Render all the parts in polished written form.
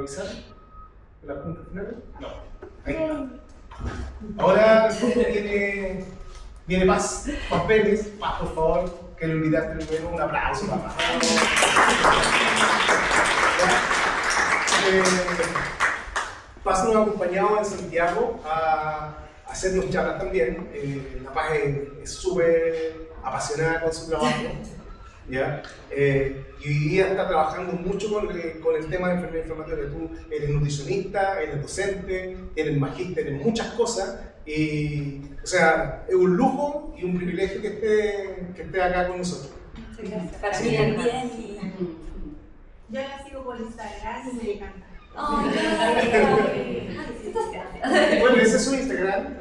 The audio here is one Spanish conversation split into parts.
avisar? ¿De la punta final? No. Ahí está. Ahora viene Paz Pérez. Paz, por favor, quiero invitarte primero un aplauso, papá. Paz nos ha acompañado en Santiago a hacernos charlas también. La Paz es súper apasionada con su trabajo, ¿ya? Y hoy día está trabajando mucho con el tema de enfermedad inflamatoria. Tú eres nutricionista, eres docente, eres magíster en muchas cosas. Y, o sea, es un lujo y un privilegio que esté acá con nosotros. Muchas gracias. Para mí también. Yo la sigo por Instagram y me encanta. Bueno, ese es su Instagram,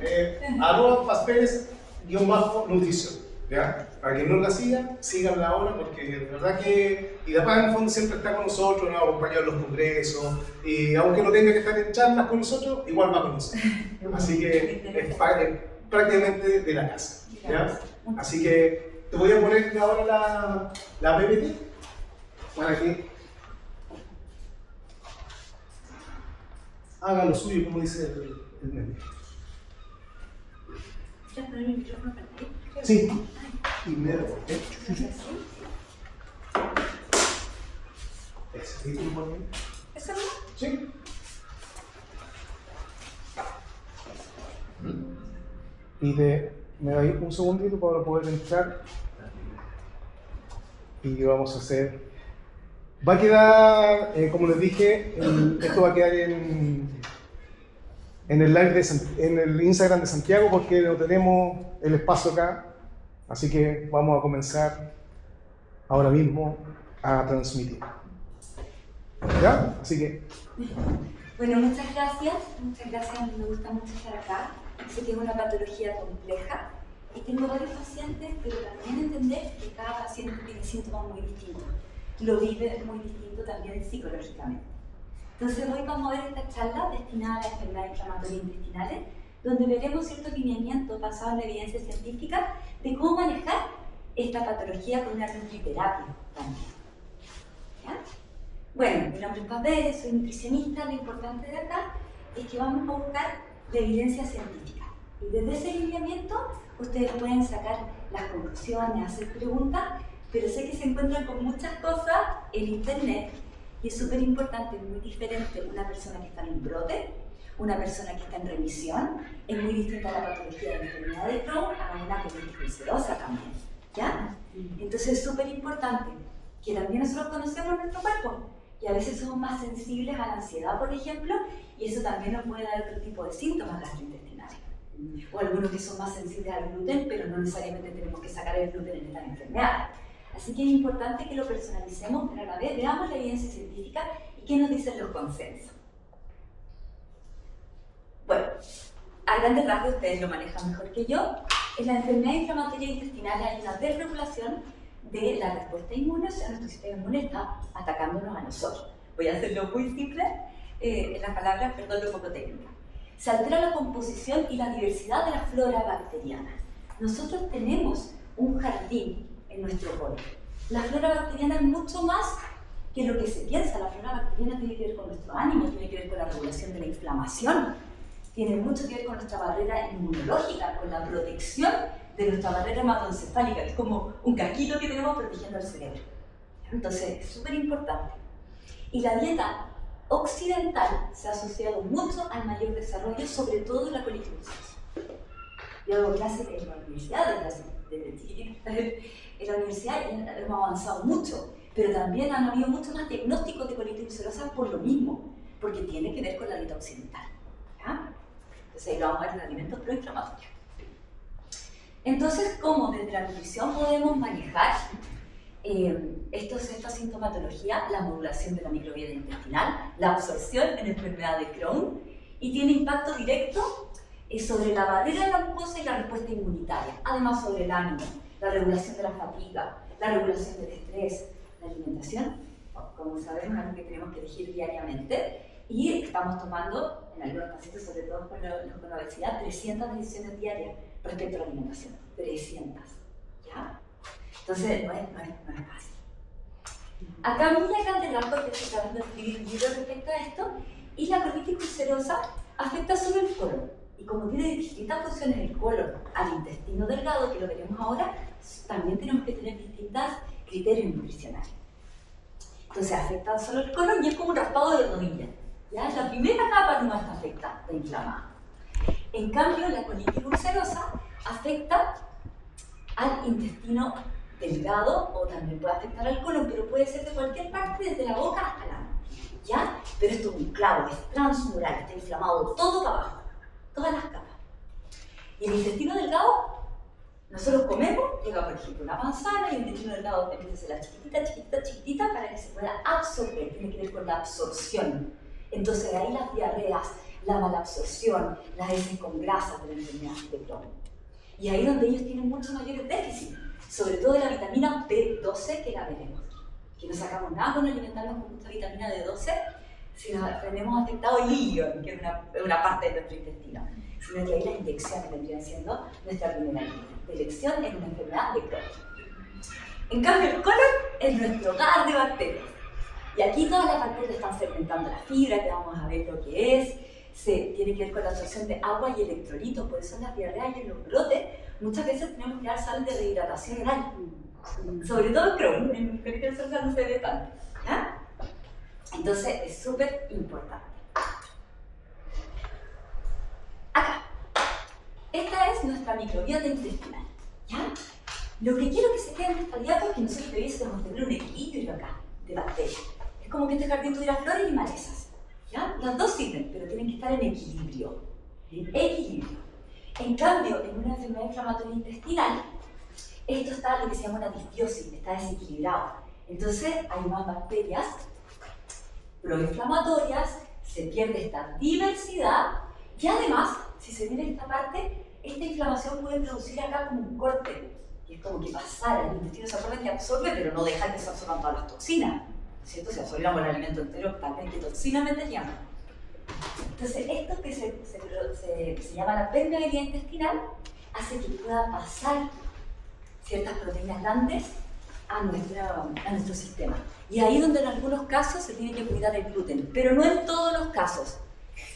@PazPérez_nutrición. ¿Ya? Para quien no la siga, síganla ahora porque de verdad que Paz en el fondo siempre está con nosotros, nos ha acompañado en los congresos y aunque no tenga que estar en charlas con nosotros, igual va con nosotros. Así que es prácticamente de la casa. ¿Ya? Así que te voy a poner ahora la PPT para que haga lo suyo, como dice el meme. ¿Quieres poner el micrófono para ti? Sí. Primero, ¿ese título por mí? ¿Eso no? Sí. Y me da un segundito para poder entrar. Y vamos a hacer. Va a quedar, como les dije, esto va a quedar en el live en el Instagram de Santiago porque no tenemos el espacio acá. Así que vamos a comenzar ahora mismo a transmitir. ¿Ya? Así que. Bueno, muchas gracias. Me gusta mucho estar acá. Sé que es una patología compleja y tengo varios pacientes, pero también entender que cada paciente tiene síntomas muy distintos. Lo vive muy distinto también psicológicamente. Entonces hoy vamos a ver esta charla destinada a las enfermedades inflamatorias intestinales, donde veremos ciertos lineamientos basados en la evidencia científica de cómo manejar esta patología con una nutriterapia también. ¿Ya? Bueno, mi nombre es Paz Pérez, soy nutricionista. Lo importante de acá es que vamos a buscar la evidencia científica. Y desde ese lineamiento ustedes pueden sacar las conclusiones, hacer preguntas, pero sé que se encuentran con muchas cosas en internet y es súper importante, es muy diferente una persona que está en un brote, una persona que está en remisión, es muy distinta a la patología de la enfermedad de Crohn a una colitis ulcerosa también, ¿ya? Entonces es súper importante que también nosotros conocemos nuestro cuerpo y a veces somos más sensibles a la ansiedad, por ejemplo, y eso también nos puede dar otro tipo de síntomas gastrointestinales. O algunos que son más sensibles al gluten, pero no necesariamente tenemos que sacar el gluten en estas enfermedades. Así que es importante que lo personalicemos, pero a la vez veamos la evidencia científica y qué nos dicen los consensos. Bueno, a grandes rasgos ustedes lo manejan mejor que yo. En la enfermedad inflamatoria intestinal hay una desregulación de la respuesta inmune, o sea, nuestro sistema inmune está atacándonos a nosotros. Voy a hacerlo muy simple, en las palabras, perdón, lo poco técnica. Se altera la composición y la diversidad de la flora bacteriana. Nosotros tenemos un jardín en nuestro cuerpo. La flora bacteriana es mucho más que lo que se piensa. La flora bacteriana tiene que ver con nuestro ánimo, tiene que ver con la regulación de la inflamación, tiene mucho que ver con nuestra barrera inmunológica, con la protección de nuestra barrera hematoencefálica, que es como un casquito que tenemos protegiendo al cerebro. Entonces, es súper importante. Y la dieta occidental se ha asociado mucho al mayor desarrollo, sobre todo en la colitis ulcerosa. Yo hago clases en la universidad, desde chiquitita. En la universidad hemos avanzado mucho, pero también han habido muchos más diagnósticos de colitis ulcerosa por lo mismo, porque tiene que ver con la dieta occidental. ¿Ya? Entonces ahí lo vamos a ver en alimentos proinflamatorios. Entonces, ¿cómo desde la nutrición podemos manejar esta sintomatología? La modulación de la microbiota intestinal, la absorción en enfermedad de Crohn, y tiene impacto directo sobre la barrera de la mucosa y la respuesta inmunitaria, además sobre el ánimo, la regulación de la fatiga, la regulación del estrés, la alimentación, como sabemos, es algo que tenemos que elegir diariamente, y estamos tomando, en algunos pacientes, sobre todo con la obesidad, 300 decisiones diarias respecto a la alimentación, 300, ¿ya? Entonces no es fácil. Acá Milla Candelarco, que está tratando de escribir un libro respecto a esto, y la colitis ulcerosa afecta solo el colon. Y como tiene distintas funciones el colon al intestino delgado, que lo veremos ahora, también tenemos que tener distintos criterios nutricionales. Entonces afecta solo el colon y es como un raspado de rodilla. ¿Ya? La primera capa no está afectada, está inflamada. En cambio, la colitis ulcerosa afecta al intestino delgado o también puede afectar al colon, pero puede ser de cualquier parte, desde la boca hasta la mano. ¿Ya? Pero esto es un clavo, es transmural, está inflamado todo para abajo, todas las capas. Y el intestino delgado, nosotros comemos, llega por ejemplo una manzana y el intestino delgado empieza a ser la chiquitita, chiquitita, chiquitita para que se pueda absorber, tiene que ver con la absorción. Entonces ahí las diarreas, la malabsorción, las heces con grasa de la enfermedad de Crohn. Y ahí donde ellos tienen mucho mayores déficits, sobre todo de la vitamina B12 que la veremos. Que no sacamos nada con alimentarnos con mucha vitamina B12 si nos tenemos afectado el ilion, que es una parte de nuestro intestino, sino que ahí las inyecciones vendrían siendo nuestra primera línea de elección en una enfermedad de Crohn. En cambio el colon es nuestro hogar de bacterias. Y aquí todas las bacterias están fermentando la fibra, que vamos a ver lo que es. Tiene que ver con la absorción de agua y electrolitos, por eso en las diarreas y en los brotes muchas veces tenemos que dar sal de rehidratación oral. Sobre todo el Crohn, en cualquier cosa no se ve tanto. ¿Ya? Entonces es súper importante. Acá. Esta es nuestra microbiota intestinal. ¿Ya? Lo que quiero que se quede en esta diapo es que nosotros debiésemos tener un equilibrio acá de bacterias. Es como que este jardín tuviera flores y malezas. ¿Ya? Las dos sirven, pero tienen que estar en equilibrio. En equilibrio. En cambio, en una enfermedad inflamatoria intestinal, esto está lo que se llama una disbiosis, está desequilibrado. Entonces hay más bacterias proinflamatorias, se pierde esta diversidad y además, si se mira esta parte, esta inflamación puede producir acá como un corte, que es como que pasara, el intestino se absorbe, pero no deja que se absorban todas las toxinas. ¿Cierto? Si absorbiéramos el alimento entero, tal vez que toxina meteríamos. Entonces, esto que se llama la permeabilidad intestinal hace que pueda pasar ciertas proteínas grandes a nuestro sistema. Y ahí donde en algunos casos se tiene que cuidar el gluten, pero no en todos los casos.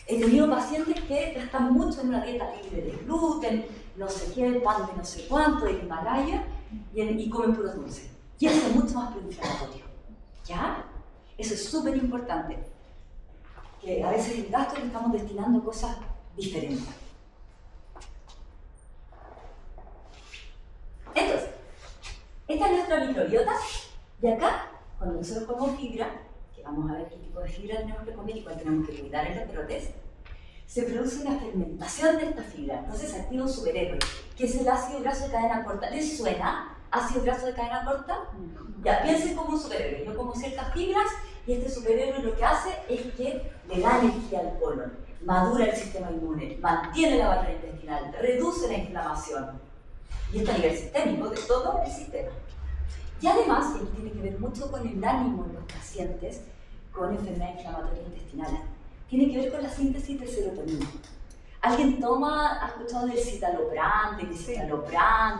He tenido pacientes que gastan mucho en una dieta libre de gluten, no sé qué, pan de no sé cuánto, del Himalaya, y comen puros dulces. Y eso es mucho más proinflamatorio. ¿Ya? Eso es súper importante. Que a veces el gasto le estamos destinando cosas diferentes. Entonces, esta es nuestra microbiota. Y acá, cuando nosotros comemos fibra, que vamos a ver qué tipo de fibra tenemos que comer y cuál tenemos que cuidar en los brotes, se produce una fermentación de esta fibra. Entonces se activa un superhéroe, que es el ácido graso de cadena corta. ¿Les suena? ¿Ácido graso de cadena corta? Ya, piensen como un superhéroe. Yo como ciertas fibras y este superhéroe lo que hace es que le da energía al colon, madura el sistema inmune, mantiene la barrera intestinal, reduce la inflamación. Y esto a nivel sistémico de todo el sistema. Y además, y tiene que ver mucho con el ánimo en los pacientes con enfermedades inflamatorias intestinales, tiene que ver con la síntesis de serotonina. ¿Alguien ha escuchado del citalopram,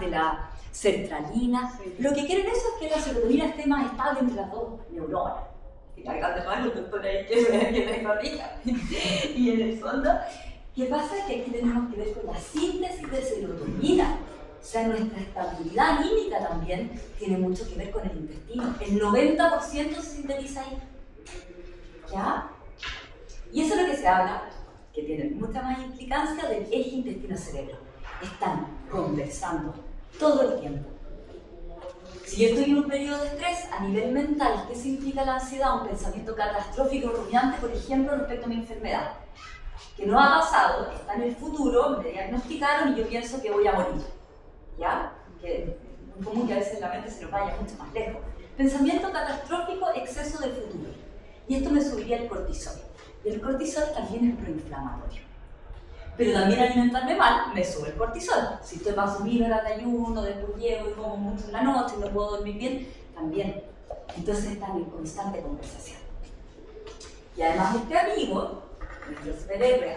de la sertralina? Sí. Lo que quieren eso es que la serotonina esté más estable entre las dos neuronas. Y la grande mano, doctor, ahí que me corrija. Y en el fondo, ¿qué pasa? Que aquí tenemos que ver con la síntesis de serotonina. O sea, nuestra estabilidad anímica también tiene mucho que ver con el intestino. El 90% se sintetiza ahí. ¿Ya? Y eso es lo que se habla, que tiene mucha más implicancia del eje intestino-cerebro. Están conversando todo el tiempo. Si yo estoy en un periodo de estrés a nivel mental, ¿qué significa la ansiedad? Un pensamiento catastrófico, rumiante, por ejemplo, respecto a mi enfermedad. Que no ha pasado, está en el futuro, me diagnosticaron y yo pienso que voy a morir. ¿Ya? Que es muy común que a veces la mente se nos vaya mucho más lejos. Pensamiento catastrófico, exceso de futuro. Y esto me subiría el cortisol. Y el cortisol también es proinflamatorio. Pero también alimentarme mal me sube el cortisol. Si estoy más subido en el ayuno, después llego y como mucho en la noche y no puedo dormir bien, también. Entonces están en constante conversación. Y además este amigo, nuestro superhéroe,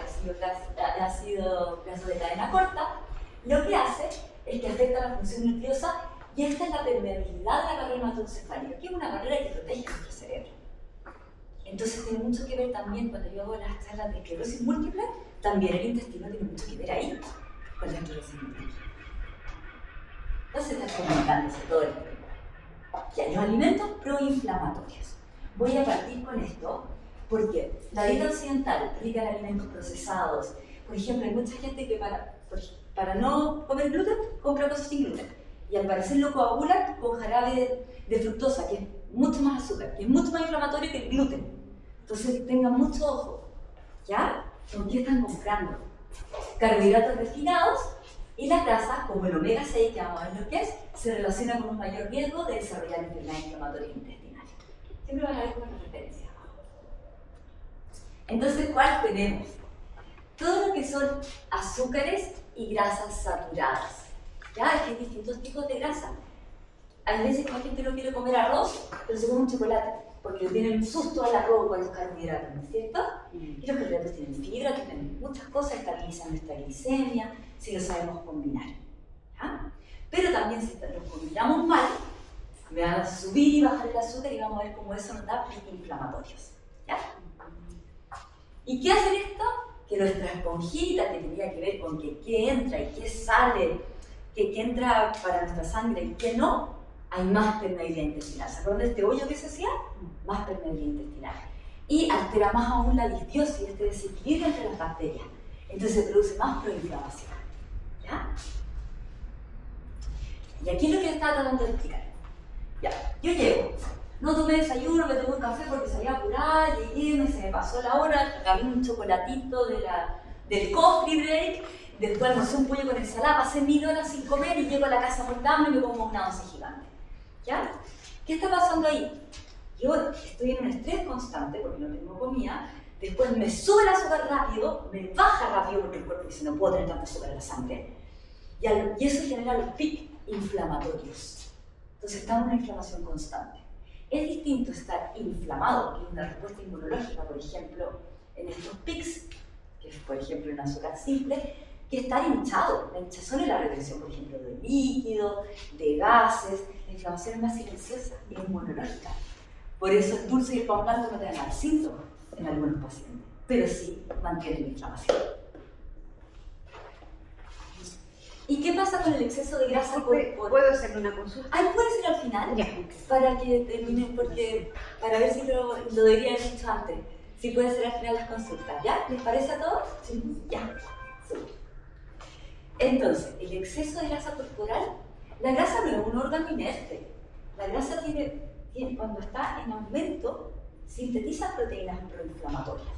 ácido graso de cadena corta, lo que hace es que afecta la función nerviosa Y esta es la permeabilidad de la barrera hematoencefálica, que es una barrera que protege nuestro cerebro. Entonces tiene mucho que ver también, cuando yo hago las charlas de esclerosis múltiple, también el intestino tiene mucho que ver ahí, con la esclerosis múltiple. Entonces está comunicándose todo el tiempo. Ya, los alimentos proinflamatorios. Voy a partir con esto, porque la dieta occidental, rica en alimentos procesados, por ejemplo, hay mucha gente que para no comer gluten, compra cosas sin gluten. Y al parecer lo coagulan con jarabe de fructosa, que es mucho más azúcar, que es mucho más inflamatorio que el gluten. Entonces tengan mucho ojo, ¿ya? ¿Con qué están comprando? Carbohidratos refinados y la grasa, como el omega 6, que vamos a ver lo que es, se relaciona con un mayor riesgo de desarrollar enfermedades inflamatorias intestinales. Siempre van a ver como una referencia abajo. Entonces, ¿cuál tenemos? Todo lo que son azúcares y grasas saturadas. Ya, es que hay distintos tipos de grasa. Hay veces que la gente no quiere comer arroz, pero se come un chocolate, porque le tienen un susto al arroz con los carbohidratos, ¿no es cierto? Y los carbohidratos tienen fibra, tienen muchas cosas, estabilizan nuestra glicemia, si lo sabemos combinar. ¿Ya? Pero también si los combinamos mal, me van a subir y bajar el azúcar y vamos a ver cómo eso nos da picos inflamatorios. ¿Ya? ¿Y qué hace esto? Que nuestra esponjita, que tenía que ver con que qué entra y qué sale, que entra para nuestra sangre y qué no, hay más permeabilidad intestinal. ¿Se acuerdan de este hoyo que se hacía? Más permeabilidad intestinal. Y altera más aún la disbiosis, este desequilibrio entre las bacterias. Entonces se produce más proinflamación. ¿Ya? Y aquí es lo que les estaba tratando de explicar. Ya, yo llego, no tomé desayuno, me tomé un café porque salía a apurar, llegué, se me pasó la hora, agarré un chocolatito del coffee break, después almorcé un pollo con ensalada, pasé 1000 horas sin comer y llego a la casa muy hambre y me como una once gigante. ¿Ya? ¿Qué está pasando ahí? Yo estoy en un estrés constante porque no tengo comida, después me sube el azúcar rápido, me baja rápido porque el cuerpo dice no puedo tener tanta azúcar en la sangre, y eso genera los pics inflamatorios. Entonces estamos en una inflamación constante. Es distinto estar inflamado, que es una respuesta inmunológica, por ejemplo, en estos pics, que es por ejemplo un azúcar simple, que estar hinchado. La hinchazón es la retención, por ejemplo, de líquido, de gases. La inflamación es más silenciosa y es inmunológica. Por eso el dulce y el pan blanco no te dan síntomas en algunos pacientes, pero sí mantienen la inflamación. ¿Y qué pasa con el exceso de grasa? ¿Puedo hacerle una consulta? Ay, puede ser al final, Ya. para que terminen, porque para ver si lo debería haber dicho antes. Si puede ser al final las consultas, ¿ya? ¿Les parece a todos? Sí. Ya. Sí. Entonces, el exceso de grasa corporal, la grasa no es un órgano inerte. La grasa tiene, cuando está en aumento, sintetiza proteínas proinflamatorias.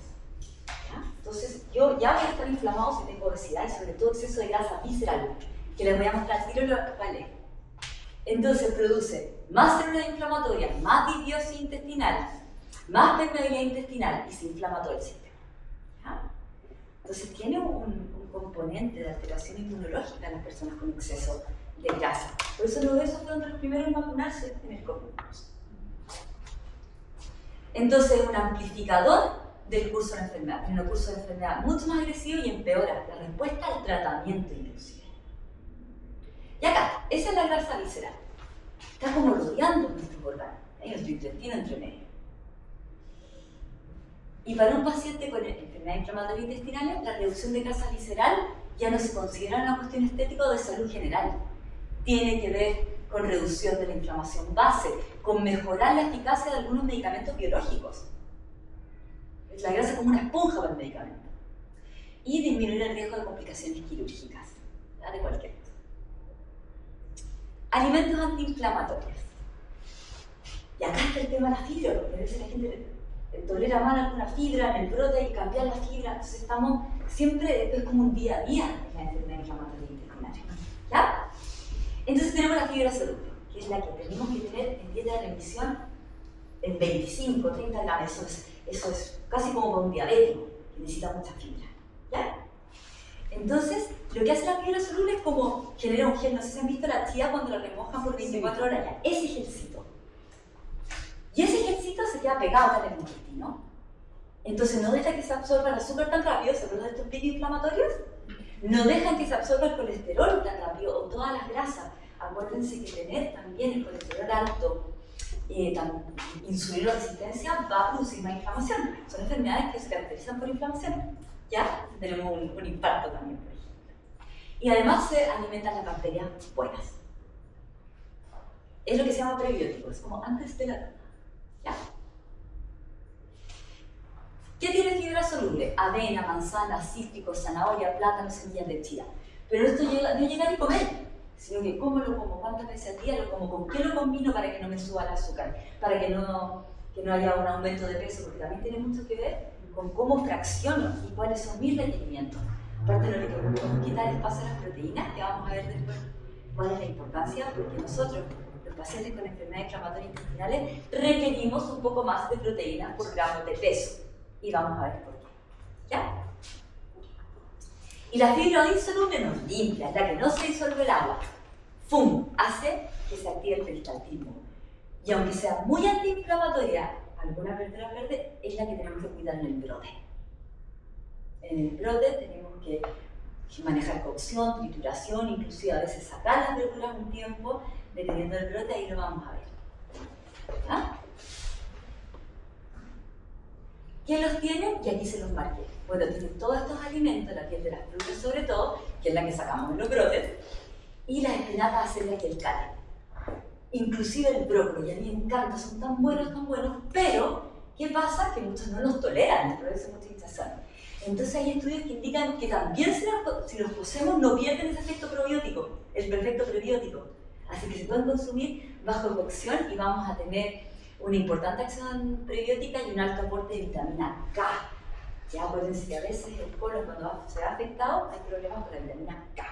¿Ya? Entonces, yo ya voy a estar inflamado si tengo obesidad y sobre todo exceso de grasa visceral, que les voy a mostrar al tiro, ¿vale? Entonces produce más células inflamatorias, más disbiosis intestinal, más permeabilidad intestinal y se inflama todo el sistema. ¿Ya? Entonces tiene un componente de alteración inmunológica en las personas con exceso de grasa. Por eso los obesos fueron de los primeros en vacunarse en el COVID. Entonces es un amplificador del curso de la enfermedad, tiene un curso de enfermedad mucho más agresivo y empeora la respuesta al tratamiento inclusive. Y acá, esa es la grasa visceral. Está como rodeando nuestros órganos, en nuestro intestino entre medio. Y para un paciente con enfermedad inflamatoria intestinal, la reducción de grasa visceral ya no se considera una cuestión estética o de salud general. Tiene que ver con reducción de la inflamación base, con mejorar la eficacia de algunos medicamentos biológicos. La grasa como una esponja para el medicamento. Y disminuir el riesgo de complicaciones quirúrgicas, ¿ya? De cualquier cosa. Alimentos antiinflamatorios. Y acá está el tema de la fibra, porque a veces la gente tolera mal alguna fibra, en el brote hay que cambiar la fibra, entonces estamos siempre, es como un día a día en la enfermedad inflamatoria intestinal. ¿Ya? Entonces tenemos la fibra soluble, que es la que tenemos que tener en dieta de remisión en 25, 30 gramos, eso es casi como para un diabético, que necesita mucha fibra. ¿Ya? Entonces, lo que hace la fibra soluble es como genera un gel, no sé si han visto la chía cuando la remojan por 24 horas, ya, ese gelcito. Y ese gelcito se queda pegado en el intestino. Entonces no deja que se absorba el azúcar tan rápido, ¿se acuerdan de estos picos inflamatorios? No dejan que se absorba el colesterol tan rápido o todas las grasas. acuérdense que tener también el colesterol alto, insulino resistencia, va a producir más inflamación. Son enfermedades que se caracterizan por inflamación. ¿Ya? Tenemos un impacto también, por ejemplo. Y además se alimentan las bacterias buenas. Es lo que se llama prebiótico, es como antes de la cama. ¿Ya? ¿Qué tiene fibra soluble? Avena, manzana, cítricos, zanahoria, plátano, semillas de chía. Pero esto no llega ni comer, sino que cómo lo como, cuántas veces al día lo como, con qué lo combino para que no me suba el azúcar, para que no haya un aumento de peso, porque también tiene mucho que ver con cómo fracciono y cuáles son mis requerimientos. Aparte de lo que podemos quitar espacio a las proteínas, que vamos a ver después cuál es la importancia, porque nosotros, los pacientes con enfermedades inflamatorias intestinales, requerimos un poco más de proteínas por gramo de peso. Y vamos a ver por qué. ¿Ya? Y la fibra insoluble nos limpia, es la que no se disuelve el agua. ¡Fum! Hace que se active el peristaltismo. Y aunque sea muy antiinflamatoria, alguna verdura verde es la que tenemos que cuidar en el brote. En el brote tenemos que manejar cocción, trituración, inclusive a veces sacar las verduras un tiempo, dependiendo del brote, ahí lo vamos a ver. ¿Ah? ¿Quién los tiene? Y aquí se los marqué. Bueno, tienen todos estos alimentos, la piel de las frutas sobre todo, que es la que sacamos en los brotes, y las espinacas hacen la que el cale. Inclusive el brócoli, a mí me encanta, son tan buenos, pero ¿qué pasa? Que muchos no los toleran, produce mucha hinchazón. Entonces hay estudios que indican que también si los cocemos no pierden ese efecto probiótico, el perfecto prebiótico. Así que se pueden consumir bajo cocción y vamos a tener una importante acción prebiótica y un alto aporte de vitamina K. Ya acuérdense que a veces el colon cuando se ve afectado hay problemas con la vitamina K.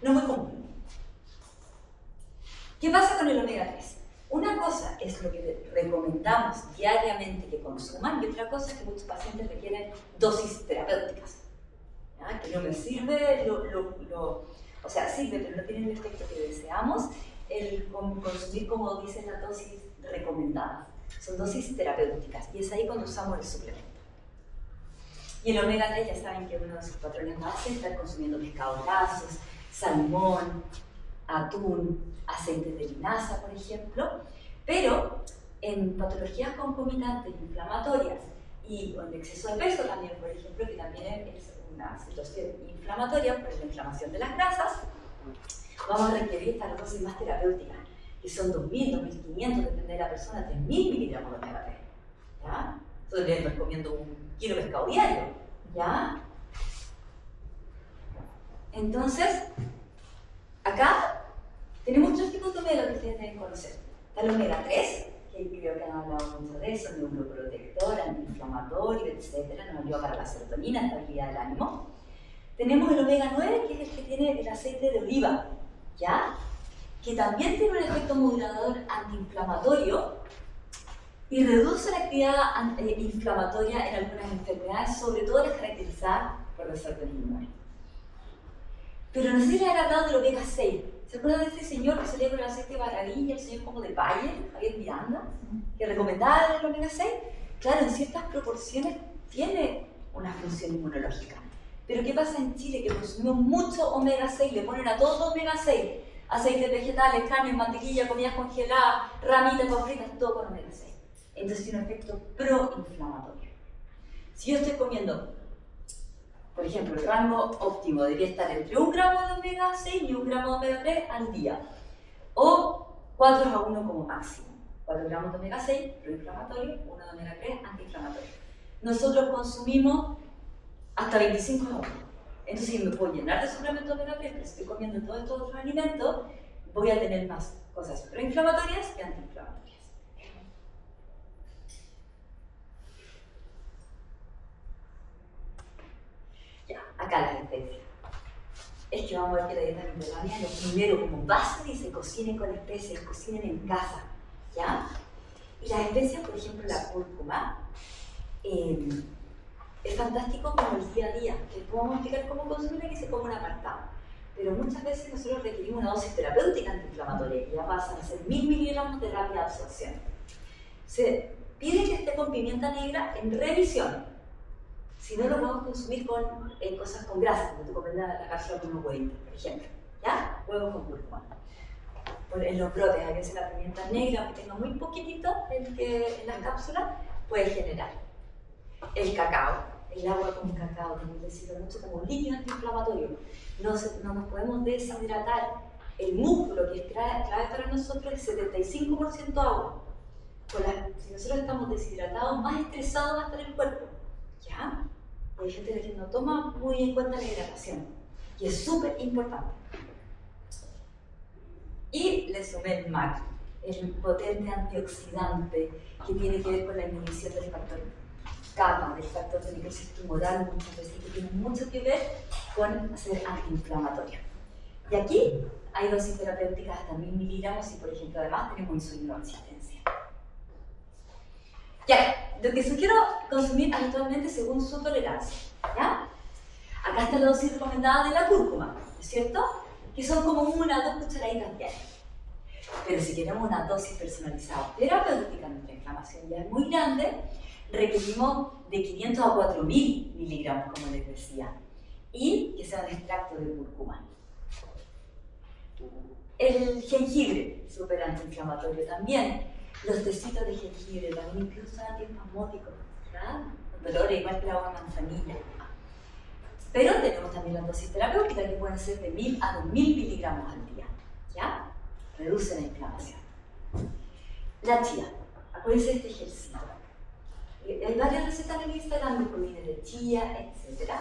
No muy común. ¿Qué pasa con el omega 3? Una cosa es lo que recomendamos diariamente que consuman y otra cosa es que muchos pacientes requieren dosis terapéuticas. ¿Ya? Que no me sirve, o sea, sirve, pero no tiene el efecto que deseamos. El consumir, como dicen las dosis recomendadas, son dosis terapéuticas y es ahí cuando usamos el suplemento. Y el omega 3 ya saben que uno de sus patrones base es estar consumiendo pescados grasos, salmón, atún, aceites de linaza, por ejemplo, pero en patologías concomitantes inflamatorias y con exceso de peso también, por ejemplo, que también es una situación inflamatoria por la inflamación de las grasas, vamos a requerir estas dosis más terapéuticas, que son 2.000, 2.500, depende de la persona, 3.000 miligramos de omega 3. ¿Ya? Entonces le estoy comiendo 1 kilo de pescado diario. ¿Ya? Entonces, acá tenemos 3 tipos de omega que ustedes deben conocer. Está el omega 3, que creo que han hablado mucho de eso, neuroprotector, antiinflamatorio, etc. Nos ayuda para la serotonina, estabilidad del ánimo. Tenemos el omega 9, que es el que tiene el aceite de oliva, ¿ya? Que también tiene un efecto modulador antiinflamatorio y reduce la actividad inflamatoria en algunas enfermedades, sobre todo las caracterizadas por desórdenes inmunes. Pero no sé si les han hablado del omega 6. ¿Se acuerdan de este señor que salía con el aceite de maravilla, el señor como de Bayer, Javier Miranda, que recomendaba el omega 6? Claro, en ciertas proporciones tiene una función inmunológica. Pero ¿qué pasa en Chile? Que consumimos mucho omega 6, le ponen a todo omega 6. Aceites vegetales, carne, mantequilla, comidas congeladas, ramitas, papas todo con omega 6. Entonces tiene un efecto proinflamatorio. Si yo estoy comiendo, por ejemplo, el rango óptimo debería estar entre 1 gramo de omega 6 y 1 gramo de omega 3 al día. O 4 a 1 como máximo. 4 gramos de omega 6, proinflamatorio, 1 de omega 3, antiinflamatorio. Nosotros consumimos hasta 25 a 1. Entonces, si me puedo llenar de suplementos de omega 3, pero si estoy comiendo todos estos otros alimentos, voy a tener más cosas proinflamatorias que antiinflamatorias. Ya, acá las especies. Es que vamos a ver que la dieta mediterránea, lo primero, como base, dice cocinen con especies, cocinen en casa, ¿ya? Y las especies, por ejemplo, la cúrcuma, es fantástico como el día a día, que podemos explicar cómo consumirla, que se come un apartado. Pero muchas veces nosotros requerimos una dosis terapéutica antiinflamatoria, que ya pasan a ser 1.000 miligramos de rápida absorción. Se pide que esté con pimienta negra en revisión. Si no, lo podemos consumir con cosas con grasa, como te comes la cápsula con unos huevitos, por ejemplo. ¿Ya? Huevos con cúrcuma. en los brotes, a veces la pimienta negra, aunque tenga muy poquitito en las cápsulas, puede generar. El cacao, el agua con cacao, también les sirve mucho como un líquido antiinflamatorio. No nos podemos deshidratar. El músculo, que es clave para nosotros, es 75% agua. Si nosotros estamos deshidratados, más estresado va a estar el cuerpo. ¿Ya? Hay gente que no toma muy en cuenta la hidratación. Y es súper importante. Y le sumé el MAC, el potente antioxidante que tiene que ver con la inhibición del factor kappa, del factor de necrosis tumoral, muchas veces que tiene mucho que ver con ser antiinflamatorio. Y aquí hay dosis terapéuticas hasta 1000 miligramos y, por ejemplo, además tenemos insulinoresistencia. Ya, lo que sugiero consumir habitualmente según su tolerancia. ¿Ya? Acá está la dosis recomendada de la cúrcuma, ¿no es cierto? Que son como 1 o 2 cucharaditas diarias. Pero si queremos una dosis personalizada terapéutica, nuestra inflamación ya es muy grande, requerimos de 500 a 4000 miligramos, como les decía, y que sea un extracto de cúrcuma. El jengibre, súper antiinflamatorio también. Los tecitos de jengibre también incluso antiespasmódicos, ¿verdad? Los dolores, igual que la agua de manzanilla. Pero tenemos también las dosis terapéuticas que pueden ser de 1000 a 2000 miligramos al día. ¿Ya? Reduce la inflamación. La chía. Acuérdense de este ejercicio. Hay varias recetas en Instagram de proteínas de chía, etc.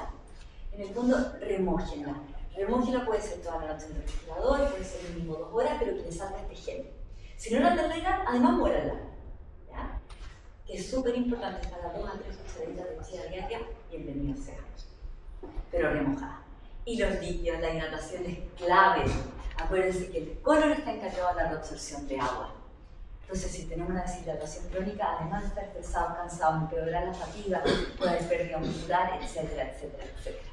En el fondo, remójenla. Remójenla puede ser toda la noche en el refrigerador, puede ser mínimo 2 horas, pero que le salga este gel. Si no la terminan, además muéranla. ¿Ya? Que es súper importante, cada 2 a 3 cucharaditas de chía diaria, bienvenido sea. Pero remojada. Y los líquidos, la hidratación es clave. Acuérdense que el colon está encargado de la reabsorción de agua. Entonces, si tenemos una deshidratación crónica, además de estar estresados, cansados, empeorar la fatiga, puede haber pérdida muscular, etcétera, etcétera, etcétera.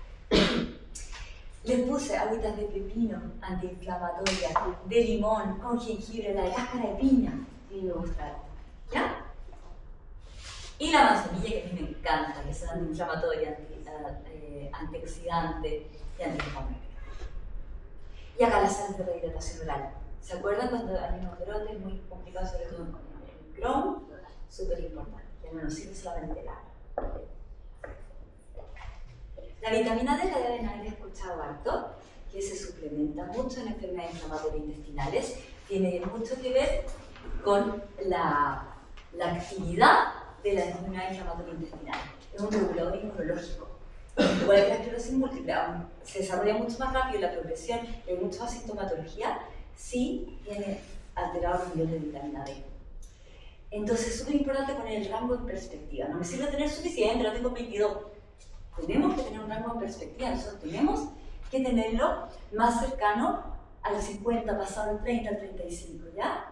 Les puse agüitas de pepino, antiinflamatorias, de limón, con jengibre, la de cáscara de piña, y me gusta. ¿Ya? Y la manzanilla, que a mí me encanta, que es antiinflamatoria, antioxidante y antiinflamatoria. Y acá las sales de la hidratación oral. ¿Se acuerdan cuando hay unos brotes muy complicados, sobre todo con el Crohn? Súper importante, que no nos sirve solamente el agua. La vitamina D la deben haber escuchado harto, que se suplementa mucho en enfermedades inflamatorias intestinales. Tiene mucho que ver con la actividad de la enfermedad inflamatoria intestinal. Es un regulador inmunológico. Igual que la esclerosis múltiple, se desarrolla mucho más rápido la progresión y hay mucha sintomatología si tiene alterado el nivel de vitamina D. Entonces es súper importante poner el rango en perspectiva. No me sirve tener suficiente, lo tengo 22. Tenemos que tener un rango en perspectiva, nosotros tenemos que tenerlo más cercano al 50, pasado al 30, al 35, ¿ya?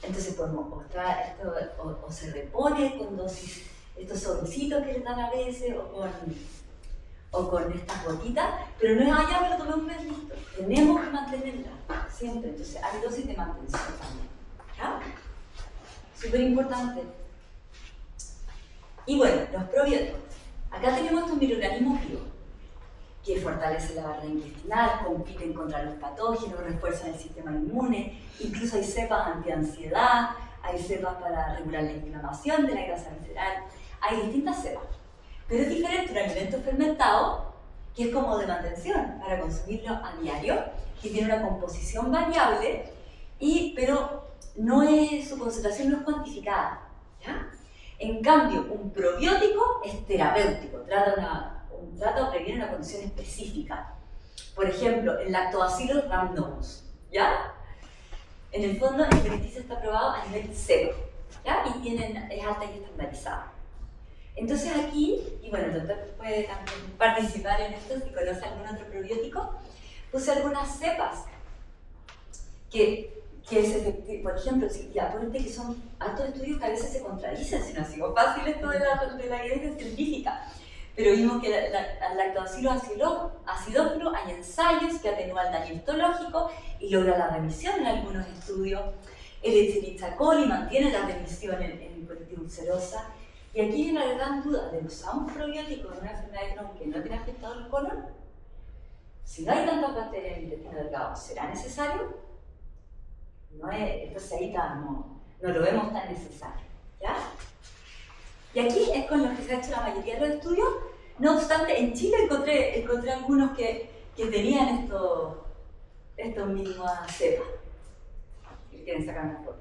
Entonces podemos mostrar esto, o se repone con dosis, estos sobrecitos que le dan a veces, o con estas gotitas, pero no es allá, me lo tomé un mes listo. Tenemos que mantenerla siempre, entonces hay dosis de mantención también, ¿ya? Súper importante. Y bueno, los probióticos. Acá tenemos estos microorganismos vivos que fortalecen la barrera intestinal, compiten contra los patógenos, refuerzan el sistema inmune, incluso hay cepas antiansiedad, hay cepas para regular la inflamación de la grasa visceral, hay distintas cepas. Pero es diferente un alimento fermentado, que es como de mantención, para consumirlo a diario, que tiene una composición variable, pero su concentración no es cuantificada, ¿ya? En cambio, un probiótico es terapéutico, trata o previene una condición específica. Por ejemplo, el Lactobacillus rhamnosus, ¿ya? En el fondo, el beneficio está probado a nivel 0, ¿ya? Y es alta y estandarizada. Entonces aquí, y bueno, el doctor puede también participar en esto si conoce algún otro probiótico, puse algunas cepas que es efectivo. Por ejemplo, acuérdate que son hartos estudios que a veces se contradicen, si no ha sido fácil esto de la evidencia científica. Pero vimos que el Lactobacillus acidófilo hay ensayos que atenúan el daño histológico y logra la remisión en algunos estudios. El Escherichia coli mantiene la remisión en colitis ulcerosa. Y aquí viene la gran duda de usar un probiótico en una enfermedad de Crohn que no tiene afectado el colon. Si no hay tantas bacterias en el intestino delgado, ¿será necesario? No es, entonces ahí no lo vemos tan necesario, ¿ya? Y aquí es con los que se ha hecho la mayoría de los estudios. No obstante, en Chile encontré algunos que tenían estos mismas cepas. Que quieren sacar una foto.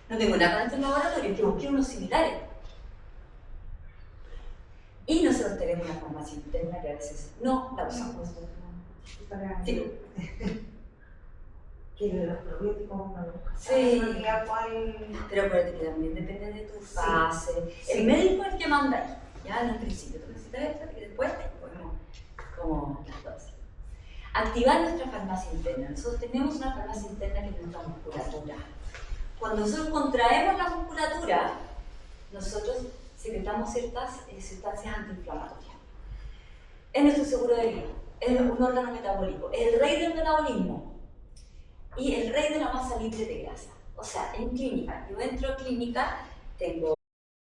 No tengo nada dentro del laboratorio, que busqué unos similares. Y nosotros tenemos una farmacia interna que a veces no la usamos. Para Sí. que los probióticos uno los Sí. cuál. Pero acuérdate que también depende de tu fase. Sí. El médico es el que manda ahí, ya en un principio. Tú necesitas esto y después ponemos como las dosis. Activar nuestra farmacia interna. Nosotros tenemos una farmacia interna que es nuestra musculatura. Cuando nosotros contraemos la musculatura, nosotros secretamos ciertas sustancias antiinflamatorias. Es nuestro seguro de vida, es un órgano metabólico, es el rey del metabolismo y el rey de la masa libre de grasa. O sea, en clínica, yo entro a clínica, tengo